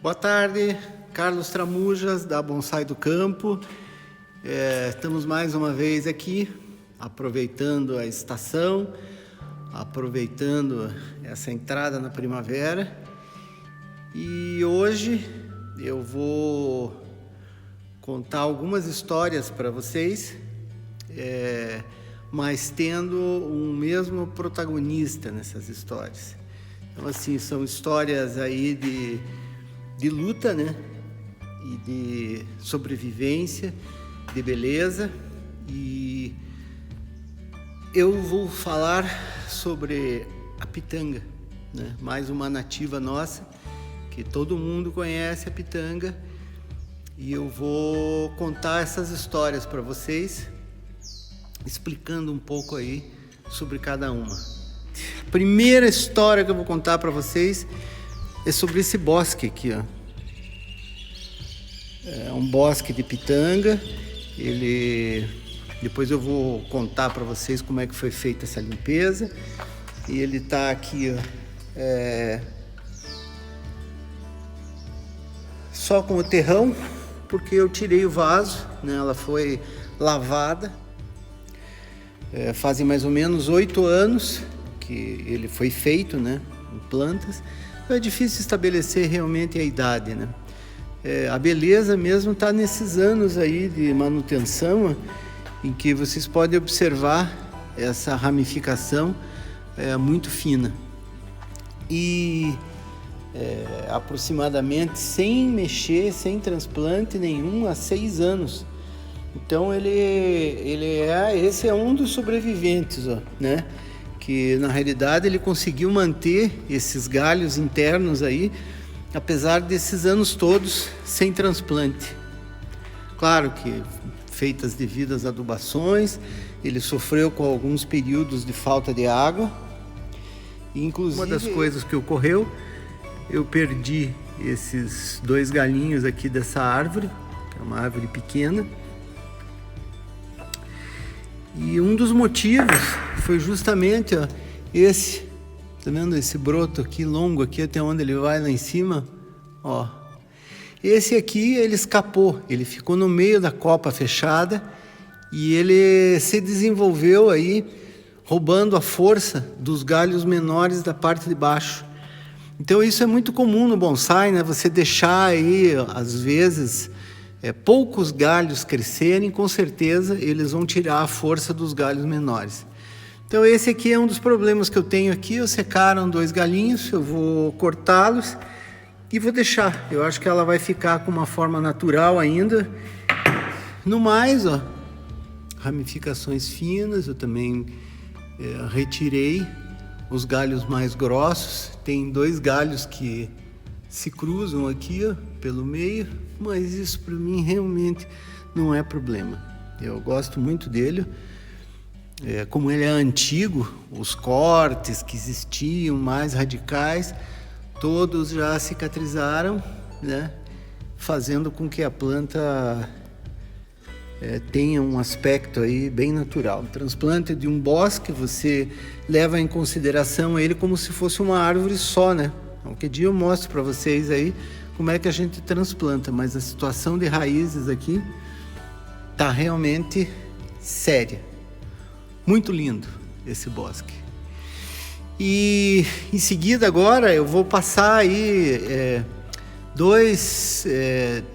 Boa tarde, Carlos Tramujas, da Bonsai do Campo. Estamos mais uma vez aqui, aproveitando a estação, aproveitando essa entrada na primavera. E hoje eu vou contar algumas histórias para vocês, mas tendo um mesmo protagonista nessas histórias. Então, assim, são histórias aí de luta, né? E de sobrevivência, de beleza. E eu vou falar sobre a pitanga, né? Mais uma nativa nossa, que todo mundo conhece, a pitanga. E eu vou contar essas histórias para vocês, explicando um pouco aí sobre cada uma. A primeira história que eu vou contar para vocês é sobre esse bosque aqui, ó. É um bosque de pitanga. Depois eu vou contar para vocês como é que foi feita essa limpeza. E ele tá aqui, ó, só com o terrão, porque eu tirei o vaso, né? Ela foi lavada. Fazem mais ou menos 8 anos que ele foi feito, né? Em plantas. Então é difícil estabelecer realmente a idade, né? A beleza mesmo está nesses anos aí de manutenção, em que vocês podem observar essa ramificação muito fina. E aproximadamente sem mexer, sem transplante nenhum, há 6 anos. Então esse é um dos sobreviventes, ó, né? Que na realidade ele conseguiu manter esses galhos internos aí, apesar desses anos todos sem transplante. Claro que feitas devidas adubações, ele sofreu com alguns períodos de falta de água. E, inclusive, uma das coisas que ocorreu, eu perdi esses 2 galinhos aqui dessa árvore, que é uma árvore pequena. E um dos motivos foi justamente, ó, esse, tá vendo esse broto aqui longo aqui até onde ele vai lá em cima, ó. Esse aqui ele escapou, ele ficou no meio da copa fechada e ele se desenvolveu aí roubando a força dos galhos menores da parte de baixo. Então isso é muito comum no bonsai, né? Você deixar aí às vezes poucos galhos crescerem, com certeza eles vão tirar a força dos galhos menores. Então esse aqui é um dos problemas que eu tenho aqui. Eu secaram 2 galinhos, eu vou cortá-los e vou deixar. Eu acho que ela vai ficar com uma forma natural ainda. No mais, ó, ramificações finas, eu também retirei os galhos mais grossos. Tem 2 galhos que se cruzam aqui, ó, pelo meio, mas isso para mim realmente não é problema. Eu gosto muito dele. Como ele é antigo, os cortes que existiam mais radicais, todos já cicatrizaram, né? Fazendo com que a planta tenha um aspecto aí bem natural. O transplante de um bosque, você leva em consideração ele como se fosse uma árvore só, né? Qualquer dia eu mostro para vocês aí como é que a gente transplanta, mas a situação de raízes aqui tá realmente séria. Muito lindo esse bosque. E em seguida agora eu vou passar aí 2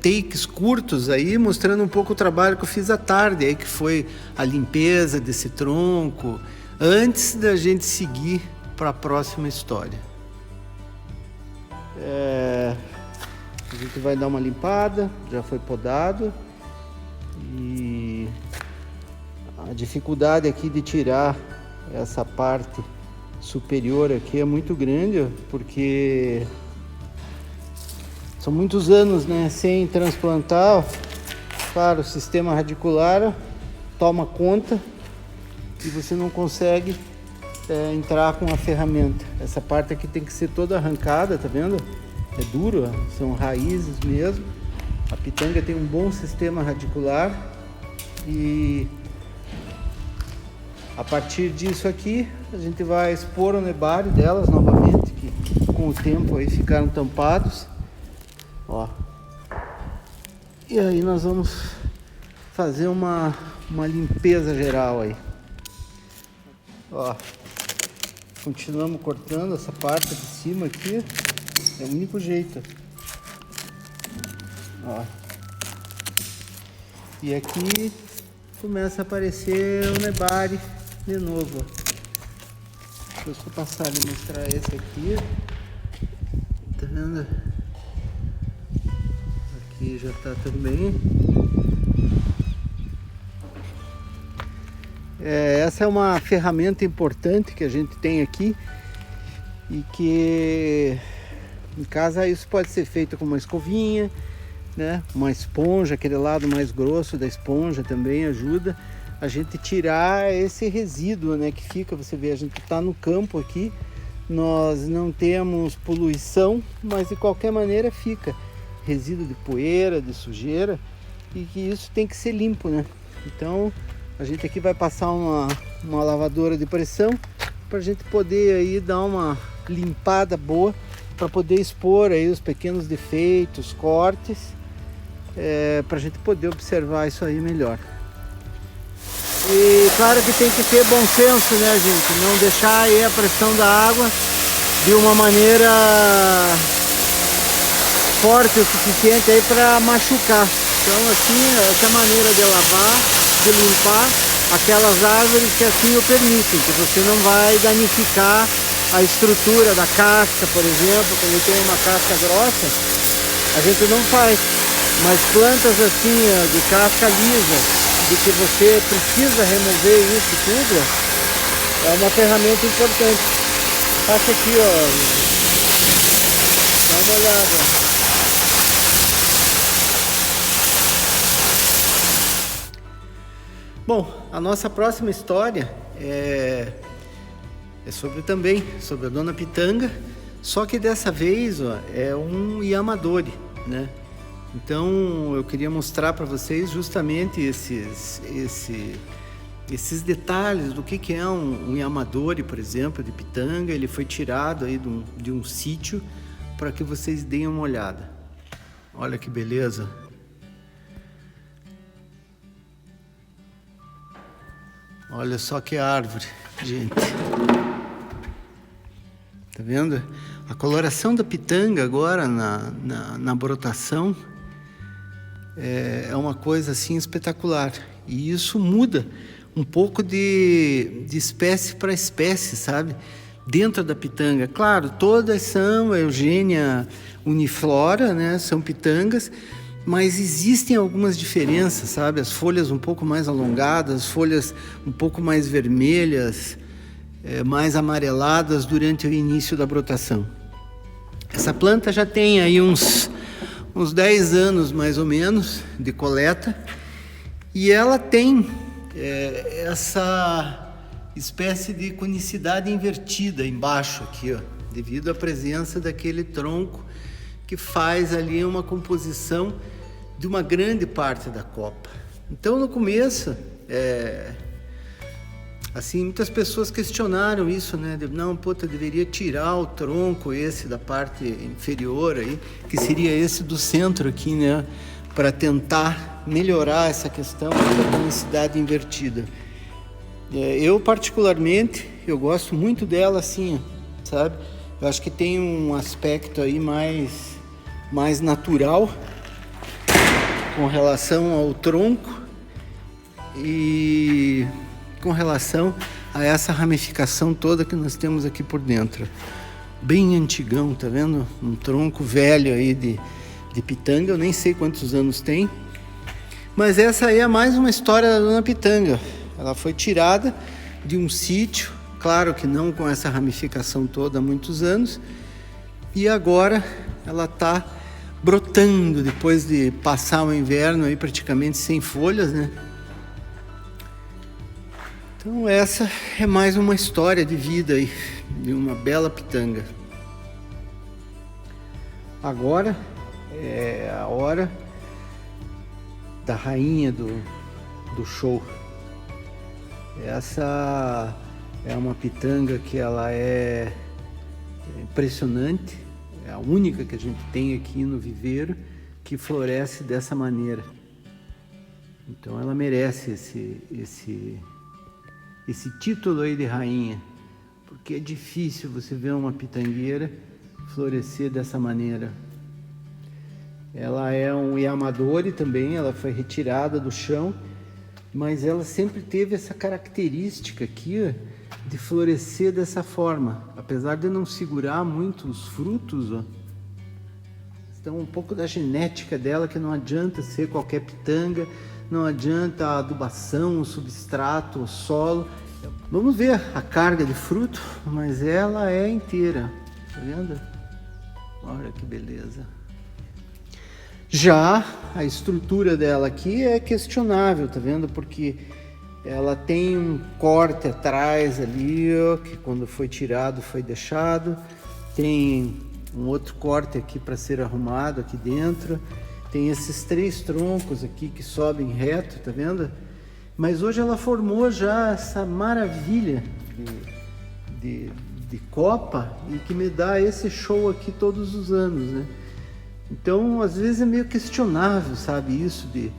takes curtos aí, mostrando um pouco o trabalho que eu fiz à tarde, aí, que foi a limpeza desse tronco, antes da gente seguir para a próxima história. A gente vai dar uma limpada, já foi podado. E a dificuldade aqui de tirar essa parte superior aqui é muito grande, porque são muitos anos, né, sem transplantar. Claro, o sistema radicular toma conta e você não consegue entrar com a ferramenta. Essa parte aqui tem que ser toda arrancada, tá vendo? É duro, ó, são raízes mesmo. A pitanga tem um bom sistema radicular e a partir disso aqui a gente vai expor o nebário delas novamente, que com o tempo aí ficaram tampados. Ó. E aí nós vamos fazer uma limpeza geral aí. Ó. Continuamos cortando essa parte de cima aqui. É o único jeito. Ó. E aqui começa a aparecer o nebari de novo. Deixa eu só passar e mostrar esse aqui. Tá vendo? Aqui já tá também. Essa é uma ferramenta importante que a gente tem aqui e que em casa isso pode ser feito com uma escovinha, né? Uma esponja, aquele lado mais grosso da esponja também ajuda a gente tirar esse resíduo, né? Que fica, você vê, a gente está no campo aqui, nós não temos poluição, mas de qualquer maneira fica resíduo de poeira, de sujeira, e que isso tem que ser limpo, né? Então a gente aqui vai passar uma lavadora de pressão para a gente poder aí dar uma limpada boa, para poder expor aí os pequenos defeitos, cortes, para a gente poder observar isso aí melhor. E claro que tem que ter bom senso, né, gente? Não deixar aí a pressão da água de uma maneira forte o suficiente aí para machucar. Então assim, essa é a maneira de lavar, de limpar aquelas árvores que assim o permitem, que você não vai danificar a estrutura da casca, por exemplo. Quando tem uma casca grossa, a gente não faz, mas plantas assim de casca lisa, de que você precisa remover isso tudo, é uma ferramenta importante. Passa aqui, ó, dá uma olhada. Bom, a nossa próxima história é sobre a Dona Pitanga, só que dessa vez, ó, é um yamadori, né? Então eu queria mostrar para vocês justamente esses detalhes do que é um yamadori, por exemplo, de pitanga. Ele foi tirado aí de um sítio para que vocês deem uma olhada. Olha que beleza! Olha só que árvore, gente. Tá vendo? A coloração da pitanga agora na brotação é uma coisa assim espetacular. E isso muda um pouco de espécie para espécie, sabe? Dentro da pitanga. Claro, todas são Eugênia uniflora, né? São pitangas, mas existem algumas diferenças, sabe? As folhas um pouco mais alongadas, as folhas um pouco mais vermelhas, mais amareladas durante o início da brotação. Essa planta já tem aí uns 10 anos mais ou menos de coleta, e ela tem essa espécie de conicidade invertida embaixo aqui, ó, devido à presença daquele tronco que faz ali uma composição de uma grande parte da copa. Então no começo assim, muitas pessoas questionaram isso, né? Não, puta, deveria tirar o tronco esse da parte inferior aí, que seria esse do centro aqui, né? Para tentar melhorar essa questão da conicidade invertida. Eu particularmente, eu gosto muito dela assim, sabe? Eu acho que tem um aspecto aí mais natural com relação ao tronco e com relação a essa ramificação toda que nós temos aqui por dentro. Bem antigão, tá vendo? Um tronco velho aí de pitanga, eu nem sei quantos anos tem, mas essa aí é mais uma história da Dona Pitanga. Ela foi tirada de um sítio, claro que não com essa ramificação toda há muitos anos, e agora ela está brotando depois de passar o inverno aí praticamente sem folhas, né? Então essa é mais uma história de vida aí, de uma bela pitanga. Agora é a hora da rainha do show. Essa é uma pitanga que ela é impressionante. É a única que a gente tem aqui no viveiro que floresce dessa maneira. Então ela merece esse título aí de rainha, porque é difícil você ver uma pitangueira florescer dessa maneira. Ela é um Yamadori também, ela foi retirada do chão, mas ela sempre teve essa característica aqui, ó, de florescer dessa forma, apesar de não segurar muito os frutos, ó. Então um pouco da genética dela, que não adianta ser qualquer pitanga, não adianta a adubação, o substrato, o solo. Vamos ver a carga de fruto, mas ela é inteira, tá vendo? Olha que beleza. Já a estrutura dela aqui é questionável, tá vendo? Porque ela tem um corte atrás ali, ó, que quando foi tirado foi deixado. Tem um outro corte aqui para ser arrumado aqui dentro. Tem esses 3 troncos aqui que sobem reto, tá vendo? Mas hoje ela formou já essa maravilha de copa e que me dá esse show aqui todos os anos, né? Então, às vezes é meio questionável, sabe, isso de...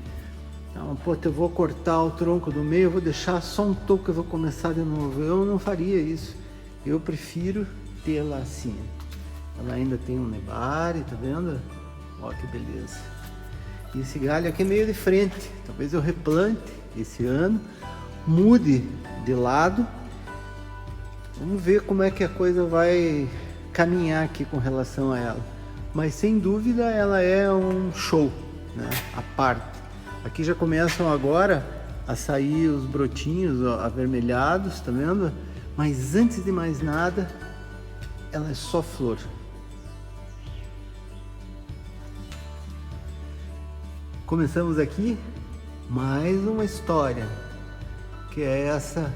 Não, pô, eu vou cortar o tronco do meio, eu vou deixar só um toco e vou começar de novo. Eu não faria isso. Eu prefiro tê-la assim. Ela ainda tem um nebare, tá vendo? Ó que beleza. E esse galho aqui é meio de frente. Talvez eu replante esse ano, mude de lado. Vamos ver como é que a coisa vai caminhar aqui com relação a ela. Mas sem dúvida ela é um show, né? A parte. Aqui já começam agora a sair os brotinhos, ó, avermelhados, tá vendo? Mas antes de mais nada, ela é só flor. Começamos aqui mais uma história, que é essa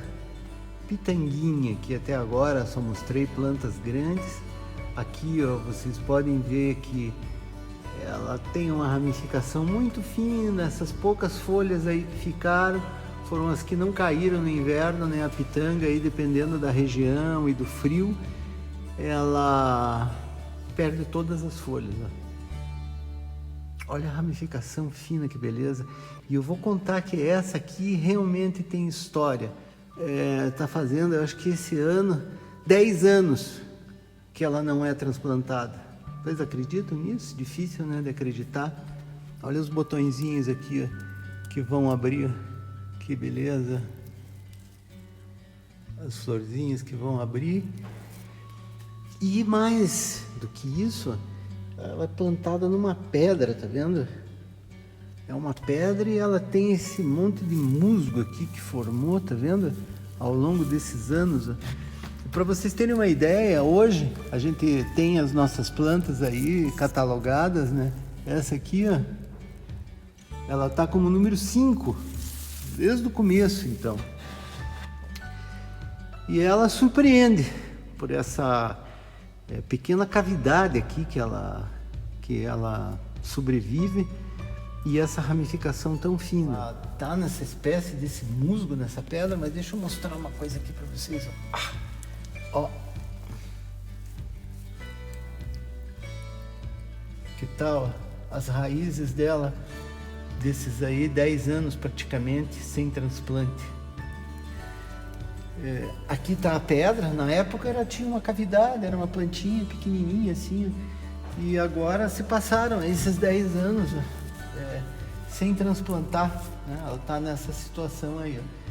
pitanguinha, que até agora só mostrei plantas grandes. Aqui, ó, vocês podem ver que ela tem uma ramificação muito fina. Essas poucas folhas aí que ficaram foram as que não caíram no inverno, né? A pitanga aí, dependendo da região e do frio, ela perde todas as folhas, ó. Olha a ramificação fina, que beleza. E eu vou contar que essa aqui realmente tem história. Tá fazendo, eu acho que esse ano, 10 anos que ela não é transplantada. Vocês acreditam nisso? Difícil, né, de acreditar. Olha os botõezinhos aqui, ó, que vão abrir. Que beleza. As florzinhas que vão abrir. E mais do que isso, ela é plantada numa pedra, tá vendo? É uma pedra e ela tem esse monte de musgo aqui que formou, tá vendo? Ao longo desses anos, ó. Para vocês terem uma ideia, hoje a gente tem as nossas plantas aí catalogadas, né? Essa aqui, ó, ela tá como número 5, desde o começo, então. E ela surpreende por essa pequena cavidade aqui que ela sobrevive e essa ramificação tão fina. Ela tá nessa espécie desse musgo nessa pedra, mas deixa eu mostrar uma coisa aqui para vocês, ó. Ó, que tal as raízes dela, desses aí 10 anos praticamente sem transplante. Aqui tá a pedra, na época ela tinha uma cavidade, era uma plantinha pequenininha assim, e agora se passaram esses 10 anos sem transplantar, né? Ela tá nessa situação aí, ó.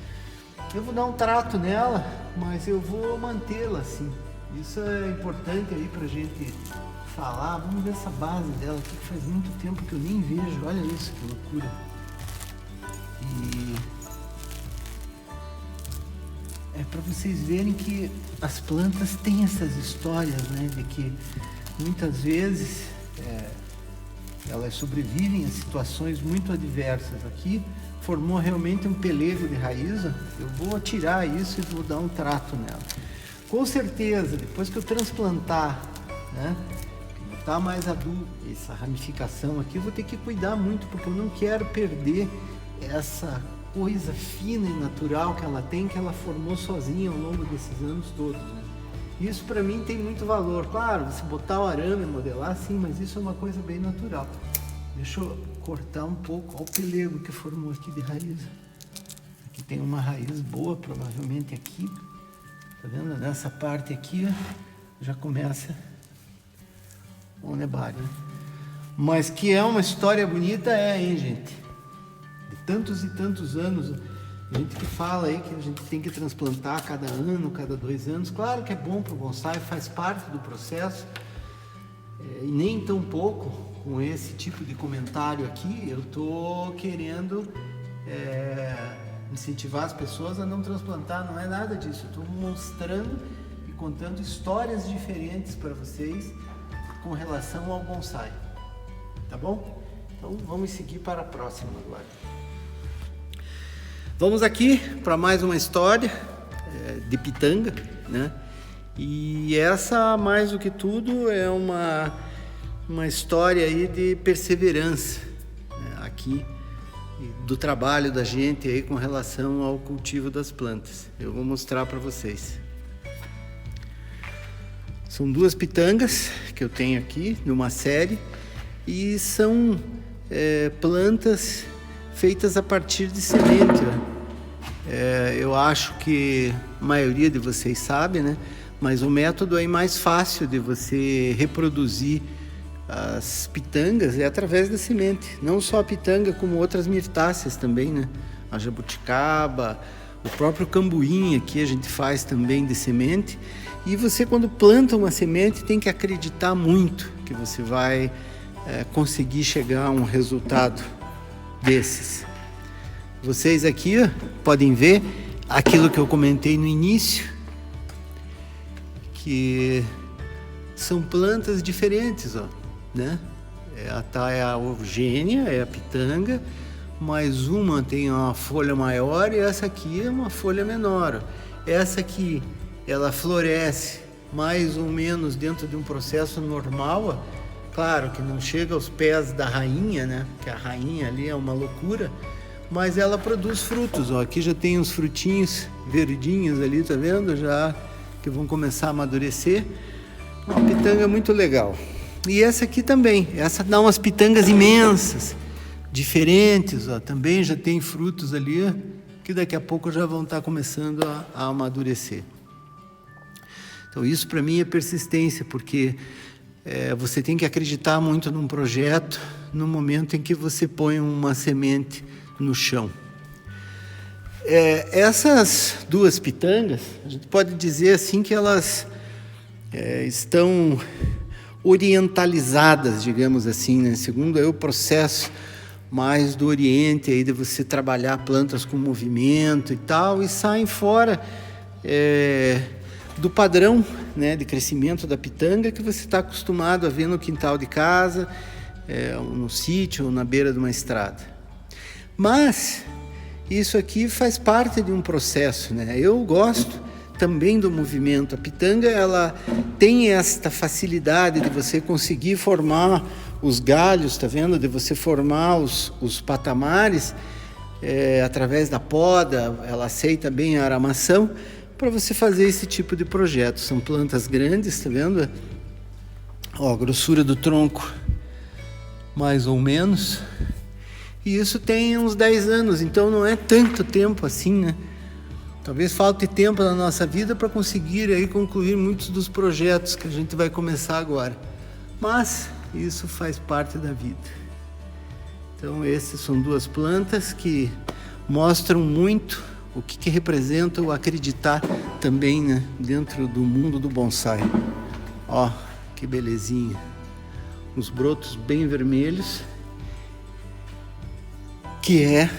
Eu vou dar um trato nela, mas eu vou mantê-la assim. Isso é importante aí pra gente falar. Vamos ver essa base dela aqui, que faz muito tempo que eu nem vejo. Olha isso, que loucura. E é para vocês verem que as plantas têm essas histórias, né? De que muitas vezes elas sobrevivem a situações muito adversas. Aqui formou realmente um pelego de raiz. Eu vou tirar isso e vou dar um trato nela. Com certeza, depois que eu transplantar, né, botar mais adubo, essa ramificação aqui, eu vou ter que cuidar muito, porque eu não quero perder essa coisa fina e natural que ela tem, que ela formou sozinha ao longo desses anos todos, né? Isso para mim tem muito valor. Claro, você botar o arame, modelar, sim, mas isso é uma coisa bem natural. Deixa eu cortar um pouco. Olha o pelego que formou aqui de raiz. Aqui tem uma raiz boa, provavelmente aqui. Tá vendo? Nessa parte aqui, ó, já começa o nebário, né? Mas que é uma história bonita, hein, gente? De tantos e tantos anos. Gente que fala aí que a gente tem que transplantar a cada ano, cada 2 anos. Claro que é bom para o bonsai, faz parte do processo. E nem tão pouco com esse tipo de comentário aqui, eu estou querendo incentivar as pessoas a não transplantar. Não é nada disso. Eu estou mostrando e contando histórias diferentes para vocês com relação ao bonsai. Tá bom? Então vamos seguir para a próxima agora. Vamos aqui para mais uma história de pitanga, né? E essa, mais do que tudo, é uma história aí de perseverança, né? Aqui, do trabalho da gente aí com relação ao cultivo das plantas. Eu vou mostrar para vocês. São 2 pitangas que eu tenho aqui numa série e são plantas feitas a partir de semente, ó. Eu acho que a maioria de vocês sabe, né? Mas o método aí mais fácil de você reproduzir as pitangas é através da semente. Não só a pitanga, como outras mirtáceas também, né? A jabuticaba, o próprio cambuim aqui a gente faz também de semente. E você, quando planta uma semente, tem que acreditar muito que você vai conseguir chegar a um resultado desses. Vocês aqui podem ver aquilo que eu comentei no início, que são plantas diferentes, ó, né? É a Eugênia, é a pitanga, mas uma tem uma folha maior e essa aqui é uma folha menor. Essa aqui, ela floresce mais ou menos dentro de um processo normal, ó. Claro que não chega aos pés da rainha, né? Porque a rainha ali é uma loucura. Mas ela produz frutos, ó. Aqui já tem uns frutinhos verdinhos ali, tá vendo? Já que vão começar a amadurecer. Uma pitanga muito legal. E essa aqui também, essa dá umas pitangas imensas, diferentes, ó. Também já tem frutos ali, ó, que daqui a pouco já vão estar começando a amadurecer. Então isso para mim é persistência, porque você tem que acreditar muito num projeto no momento em que você põe uma semente no chão. Essas 2 pitangas, a gente pode dizer assim que elas estão orientalizadas, digamos assim, né? Segundo o processo mais do Oriente, aí de você trabalhar plantas com movimento e tal, e saem fora do padrão, né, de crescimento da pitanga que você está acostumado a ver no quintal de casa, no sítio ou na beira de uma estrada. Mas isso aqui faz parte de um processo, né? Eu gosto também do movimento. A pitanga, ela tem esta facilidade de você conseguir formar os galhos, tá vendo? De você formar os patamares através da poda. Ela aceita bem a aramação para você fazer esse tipo de projeto. São plantas grandes, tá vendo? Ó, a grossura do tronco mais ou menos. E isso tem uns 10 anos, então não é tanto tempo assim, né? Talvez falte tempo na nossa vida para conseguir aí concluir muitos dos projetos que a gente vai começar agora. Mas isso faz parte da vida. Então essas são 2 plantas que mostram muito o que representa o acreditar também, né, dentro do mundo do bonsai. Ó, que belezinha. Uns brotos bem vermelhos, que é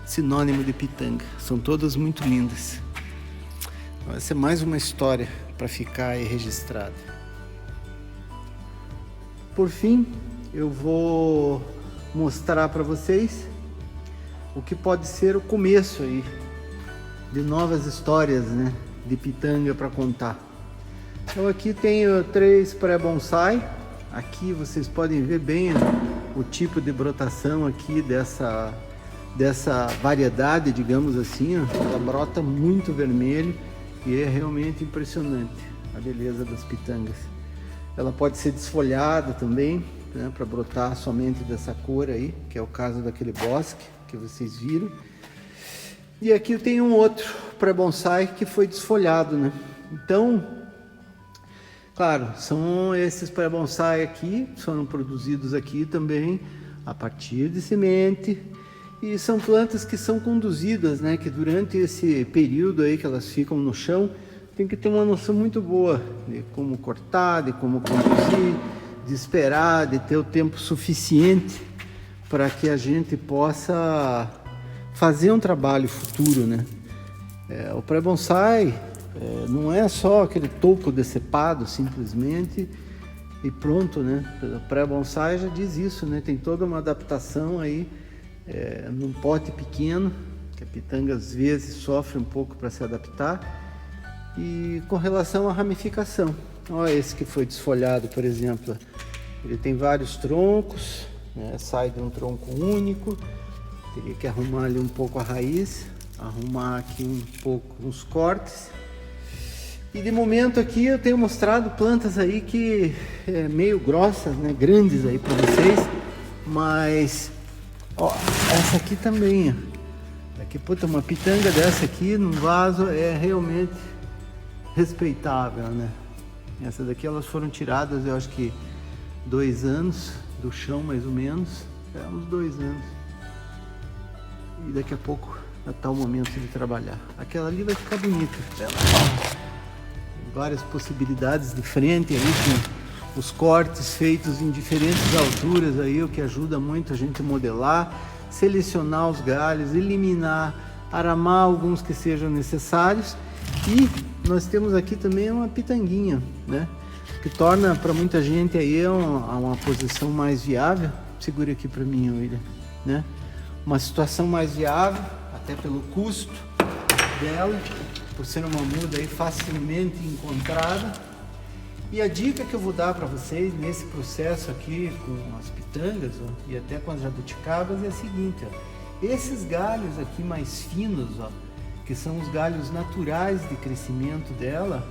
sinônimo de pitanga. São todas muito lindas. Essa é mais uma história para ficar aí registrada. Por fim, eu vou mostrar para vocês o que pode ser o começo aí de novas histórias, né, de pitanga para contar. Então aqui tenho 3 pré-bonsai. Aqui vocês podem ver bem o tipo de brotação aqui dessa variedade, digamos assim, ó. Ela brota muito vermelho E é realmente impressionante a beleza das pitangas. Ela pode ser desfolhada também, né, para brotar somente dessa cor aí, que é o caso daquele bosque que vocês viram. E aqui eu tenho um outro pré-bonsai que foi desfolhado, né? Então, claro, são esses pré-bonsai aqui, foram produzidos aqui também a partir de semente, e são plantas que são conduzidas, né, que durante esse período aí que elas ficam no chão, tem que ter uma noção muito boa de como cortar, de como conduzir, de esperar, de ter o tempo suficiente para que a gente possa fazer um trabalho futuro, né? O pré-bonsai não é só aquele toco decepado simplesmente e pronto, né? O pré-bonsai já diz isso, né? Tem toda uma adaptação aí num pote pequeno, que a pitanga às vezes sofre um pouco para se adaptar. E com relação à ramificação, olha esse que foi desfolhado, por exemplo, ele tem vários troncos, né? Sai de um tronco único, teria que arrumar ali um pouco a raiz, arrumar aqui um pouco uns cortes. E de momento aqui eu tenho mostrado plantas aí que é meio grossas, né? Grandes aí para vocês, mas ó, essa aqui também, ó. Aqui, puta, uma pitanga dessa aqui num vaso é realmente respeitável, né? Essa daqui elas foram tiradas, eu acho que 2 anos do chão, mais ou menos, uns 2 anos. E daqui a pouco já está o momento de trabalhar. Aquela ali vai ficar bonita. Tem várias possibilidades de frente aí, com os cortes feitos em diferentes alturas aí, o que ajuda muito a gente modelar, selecionar os galhos, eliminar, aramar alguns que sejam necessários. E nós temos aqui também uma pitanguinha, né? Que torna para muita gente aí uma posição mais viável. Segura aqui para mim, William, né? Uma situação mais viável, até pelo custo dela, por ser uma muda aí facilmente encontrada. E a dica que eu vou dar para vocês nesse processo aqui com as pitangas, ó, e até com as jabuticabas é a seguinte, ó, esses galhos aqui mais finos, ó, que são os galhos naturais de crescimento dela,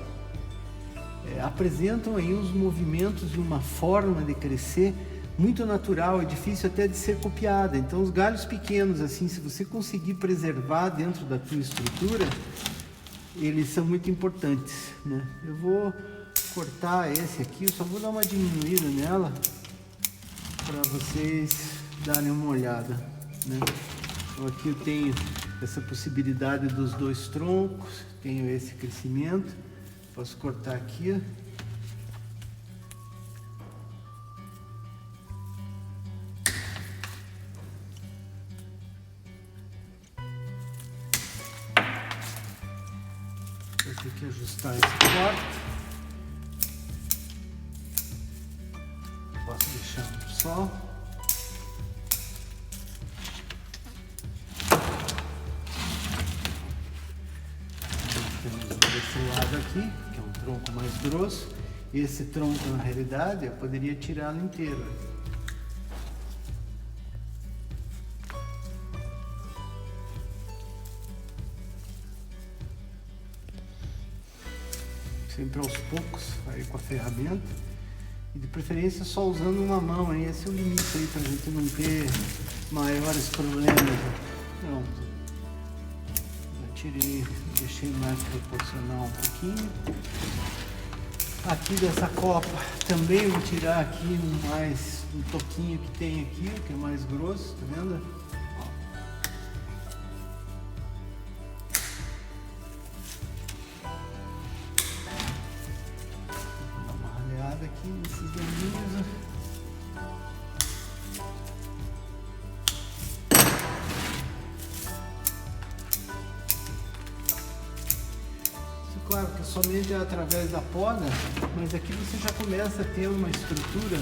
apresentam aí uns movimentos e uma forma de crescer muito natural, é difícil até de ser copiada. Então os galhos pequenos assim, se você conseguir preservar dentro da tua estrutura, eles são muito importantes, né? Eu vou cortar esse aqui, eu só vou dar uma diminuída nela para vocês darem uma olhada, né? Então aqui eu tenho essa possibilidade dos 2 troncos, tenho esse crescimento, posso cortar aqui, ó. Vou ter que ajustar esse corte, posso deixar no sol. Desse lado aqui, que é um tronco mais grosso, esse tronco na realidade eu poderia tirá-lo inteiro. Sempre aos poucos, aí com a ferramenta, e de preferência só usando uma mão, aí esse é o limite aí pra gente não ter maiores problemas. Pronto. Tirei, deixei mais proporcional um pouquinho. Aqui dessa copa também vou tirar aqui um toquinho que tem aqui, que é mais grosso, tá vendo? Vou dar uma raleada aqui nesses galinhos. Claro que somente através da poda, mas aqui você já começa a ter uma estrutura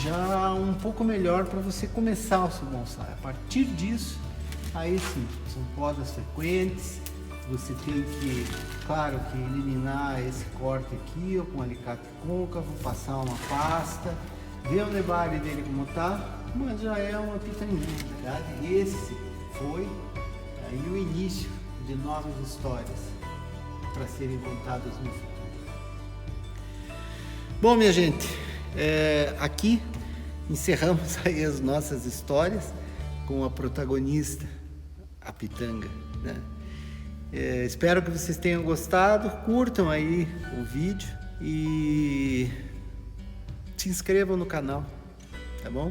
já um pouco melhor para você começar o seu bonsai. A partir disso, aí sim, são podas frequentes, você tem que, claro, que eliminar esse corte aqui, ou com alicate côncavo, passar uma pasta, ver o nebari dele como tá, mas já é uma pitanguinha, na verdade. Esse foi aí o início de novas histórias. para serem contadas no futuro. Bom, minha gente, aqui encerramos aí as nossas histórias com a protagonista, a pitanga, né? Espero que vocês tenham gostado, curtam aí o vídeo e se inscrevam no canal, tá bom?